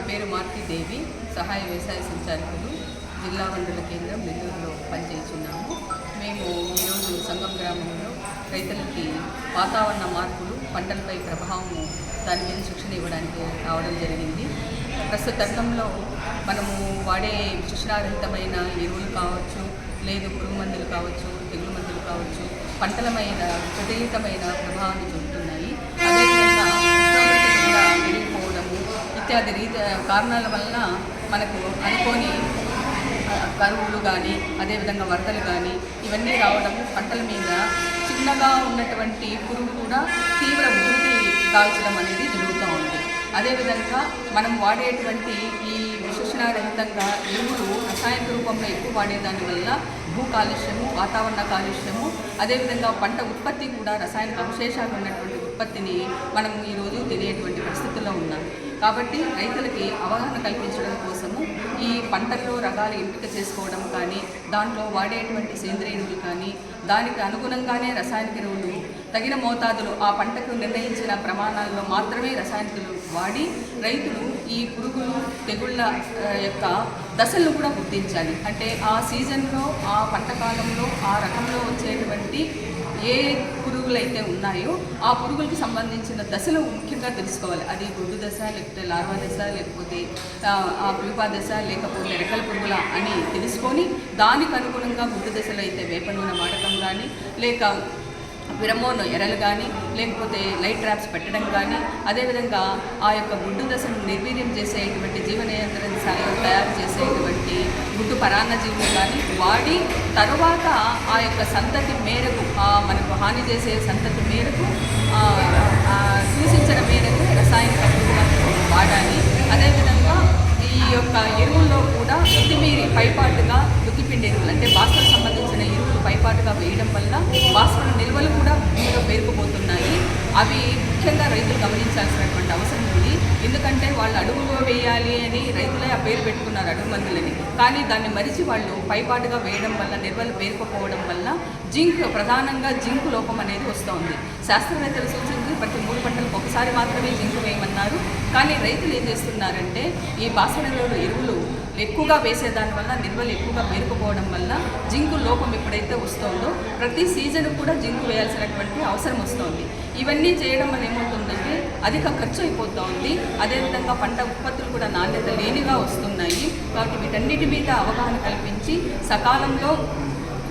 పేరు మారుతీదేవి, సహాయ వ్యవసాయ సంచాలకులు, జిల్లా మండల కేంద్రం నెల్లూరులో పనిచేస్తున్నాము. మేము ఈరోజు సంగం గ్రామంలో రైతులకి వాతావరణ మార్పులు, పంటలపై ప్రభావము దాని మీద శిక్షణ ఇవ్వడానికి రావడం జరిగింది. ప్రస్తుత తరుణంలో మనము వాడే శిక్షణారహితమైన ఎరువులు కావచ్చు, లేదు పురుగు మందులు కావచ్చు, తెగులు మందులు కావచ్చు, పంటల మీద విపరీతమైన ప్రభావాన్ని చూపుతున్నాయి. అదేవిధంగా పెరిగిపోవడము ఇత్యాది కారణాల వలన మనకు అనుకోని కరువులు కానీ, అదేవిధంగా వరదలు కానీ ఇవన్నీ రావడము, పంటల మీద చిన్నగా ఉన్నటువంటి పురుగు కూడా తీవ్ర ఉధృతి దాల్చడం అనేది జరుగుతూ ఉంది. అదేవిధంగా మనం వాడేటువంటి ఈ విశేషణారహితంగా ఎరువులు రసాయనిక రూపంలో ఎక్కువ వాడేదాని వల్ల భూ కాలుష్యము, వాతావరణ కాలుష్యము, అదేవిధంగా పంట ఉత్పత్తి కూడా రసాయనిక అవశేషాలు ఉన్నటువంటి ఉత్పత్తిని మనం ఈరోజు తెలియటువంటి పరిస్థితుల్లో ఉన్నాం. కాబట్టి రైతులకి అవగాహన కల్పించడం కోసము ఈ పంటల్లో రకాలు ఎంపిక చేసుకోవడం కానీ, దాంట్లో వాడేటువంటి సేంద్రియ ఎరువులు కానీ, దానికి అనుగుణంగానే రసాయనిక ఎరువులు తగిన మోతాదులు ఆ పంటకు నిర్ణయించిన ప్రమాణాల్లో మాత్రమే రసాయనికులు వాడి రైతులు ఈ పురుగులు, తెగుళ్ళ యొక్క దశలను కూడా గుర్తించాలి. అంటే ఆ సీజన్లో, ఆ పంట కాలంలో, ఆ రకంలో వచ్చేటువంటి ఏ పురుగులు అయితే ఉన్నాయో ఆ పురుగులకు సంబంధించిన దశలు ముఖ్యంగా తెలుసుకోవాలి. అది గుడ్డు దశ, లేకపోతే లార్వా దశ, లేకపోతే ఆ ప్యూపా దశ, లేకపోతే రెక్కల పురుగుల అని తెలుసుకొని దానికి అనుగుణంగా గుడ్డు దశలో అయితే వేప నూనె వాడకం కానీ, లేక విరమోన్ ఎరలు కానీ, లేకపోతే లైట్ ట్రాప్స్ పెట్టడం కానీ, అదేవిధంగా ఆ యొక్క గుడ్డు దశను నిర్వీర్యం చేసేటువంటి జీవ నియంత్రణ తయారు చేసేటువంటి గుడ్డు పరాన్నజీవులు కానీ వాడి తర్వాత ఆ యొక్క సంతతి మేరకు, మనకు హాని చేసే సంతతి మేరకు, సూచించిన మేరకు రసాయనిక ఎరువులను వాడాలి. అదేవిధంగా ఈ యొక్క ఎరువుల్లో కూడా మితిమీరి పైపాటుగా దుక్కిపిండి ఎరువులు, అంటే భాస్వరం సంబంధించిన ఎరువులు పైపాటుగా వేయడం వల్ల భాస్వరం నిల్వలు కూడా భూమిలో పేరుకుపోతున్నాయి. అవి ముఖ్యంగా రైతులు గమనించాల్సినటువంటి అవసరం ఉంది. ఎందుకంటే వాళ్ళు అడుగులో వేయాలి అని రైతులే ఆ పేరు పెట్టుకున్నారు, అడుగు మందులని. కానీ దాన్ని మరిచి వాళ్ళు పైపాటుగా వేయడం వల్ల, నిర్వలు పేరుకుపోవడం వల్ల ప్రధానంగా జింక్ లోపం అనేది వస్తుంది. శాస్త్రవేత్తలు సూచించి ప్రతి 3 పంటలకు ఒకసారి మాత్రమే జింక్ వేయమన్నారు. కానీ రైతులు ఏం చేస్తున్నారంటే ఈ భాస్వరంలో ఎరువులు ఎక్కువగా వేసేదాని వల్ల, నిల్వలు ఎక్కువగా పేరుకుపోవడం వల్ల జింకు లోపం ఎప్పుడైతే వస్తుందో ప్రతి సీజన్ కూడా జింకు వేయాల్సినటువంటి అవసరం వస్తుంది. ఇవన్నీ చేయడం వల్ల ఏమవుతుందంటే అధిక ఖర్చు అయిపోతూ ఉంది. అదేవిధంగా పంట ఉత్పత్తులు కూడా నాణ్యత లేనిగా వస్తున్నాయి. కాబట్టి వీటన్నిటి మీద అవగాహన కల్పించి సకాలంలో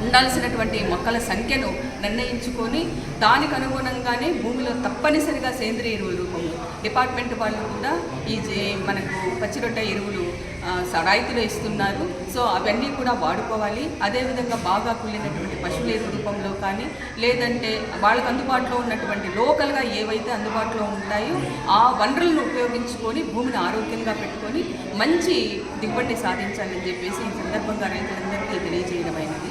ఉండాల్సినటువంటి మొక్కల సంఖ్యను నిర్ణయించుకొని దానికి అనుగుణంగానే భూమిలో తప్పనిసరిగా సేంద్రియ ఎరువుల రూపంలో డిపార్ట్మెంట్ వాళ్ళు కూడా ఈ మనకు పచ్చిరొట్ట ఎరువులు రైతులు ఇస్తున్నారు. సో అవన్నీ కూడా వాడుకోవాలి. అదేవిధంగా బాగా కుళ్ళినటువంటి పశువుల ఎరువు రూపంలో కానీ, లేదంటే వాళ్ళకు అందుబాటులో ఉన్నటువంటి లోకల్గా ఏవైతే అందుబాటులో ఉంటాయో ఆ వనరులను ఉపయోగించుకొని భూమిని ఆరోగ్యంగా పెట్టుకొని మంచి దిగుబడి సాధించాలని చెప్పేసి ఈ సందర్భంగా రైతులందరికీ తెలియజేయడమైనది.